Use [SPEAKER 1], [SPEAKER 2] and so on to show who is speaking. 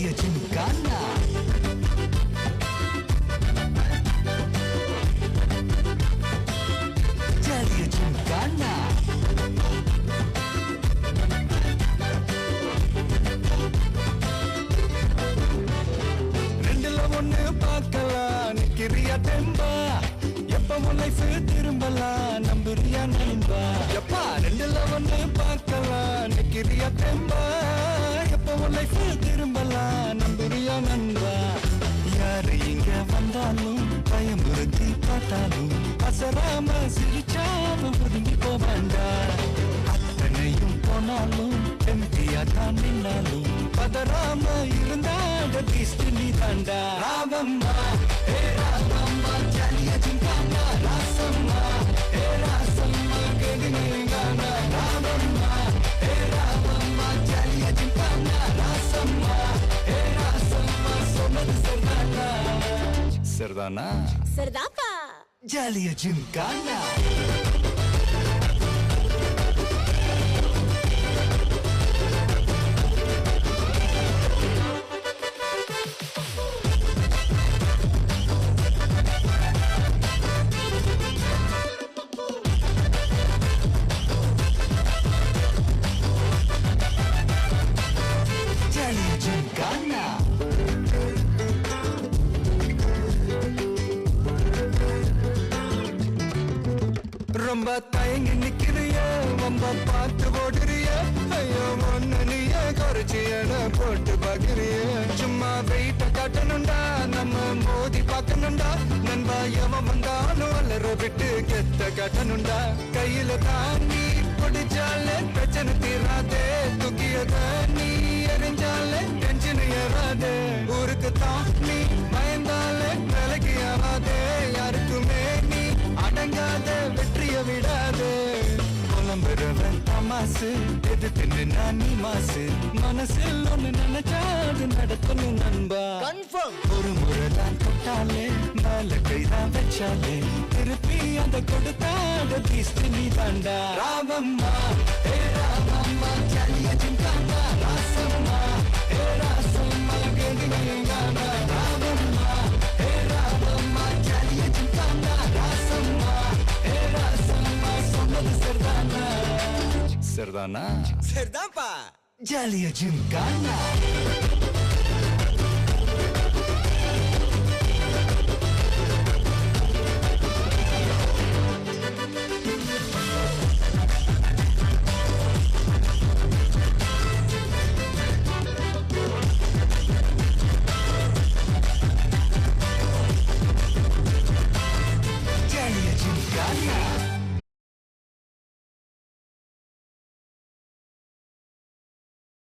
[SPEAKER 1] ஜாலிய ஜிம்கானா ஜாலிய ஜிம்கானா ரெண்டுல ஒண்ணு பார்க்கலாம் நிக்கிறியா தெம்பா எப்பவும் லைஃப் திரும்பலாம் நம்புறியா நண்பா எப்பா ரெண்டுல ஒண்ணு பார்க்கலாம் நிக்கிறியா தெம்பா எப்பவும் லைஃப் திரும்பலாம் நம்புறியா நண்பா யாரு இங்க வந்தாலும் பயமுறுத்தி பார்த்தாலும் அசராம சிரிச்சாம ஒதுங்கி போவாண்டா அத்தனையும் போனாலும் எம்டியா தான் நின்னாலும் பதறாம இருந்தாட பீஸ்ட் நீ தாண்டா ராவம்மா ஏ ராவம்மா ஜாலிய ஜிங்கானா ராசம்மா ஏ ராசம்மா கேடினேங்கானா ராவம்மா ஏ ராவம்மா ஜாலிய ஜிங்கானா ராசம்மா ஏ ராசம்மா சொன்னது சரிதானா சரிதானா
[SPEAKER 2] சரிதாப்பா
[SPEAKER 1] ஜாலிய ஜிங்கானா ரொம்ப தயங்கி நிக்கிறிய ரொம்ப பார்த்து ஓடுறிய ஐயோ ஒன்னு நீய குறைச்சி என போட்டு பாக்குறிய சும்மா வெயிட்ட காட்டணும்டா நம்ம மோதி பார்க்கணும்டா நண்பா எவன் வந்தாலும் வளர விட்டு கெத்த காட்டணும்டா கையில தாண்டி பிடிச்சாலே பிரச்சனை தீராதே தூக்கியத நீ எரிஞ்சாலே டென்ஷன் ஏறாதே ஊருக்கு தான் நீ பயந்தாலே விலகி ஆகாதே யாருக்குமே நீ அடங்காத வெற்றிய விடாதே புலம்புறவன் தமாசு எதிர்த்து நின்னா நீ மாசு மனசில் ஒண்ணு நினைச்சாது நடக்கணும் நண்பா
[SPEAKER 3] கன்ஃபார்ம்
[SPEAKER 1] ஒரு முறைதான் தொட்டாலே மேல கைதான் வச்சாலே திருப்பி அந்த கொடுத்தாத தீஸ்து நீ தாண்டா ராவம்மா ஏ ராவம்மா ஜாலிய ஜிங்கானா ராசம்மா ஏ ராசம்மா கேடினேங்கானா ராவம்மா ஏ ராவம்மா ஜாலிய ஜிங்கானா ராசம்மா ஏ ராசம்மா சொன்னது சரிதானா சரிதானா
[SPEAKER 3] சரிதான்ப்பா
[SPEAKER 1] ஜாலிய ஜிங்கானா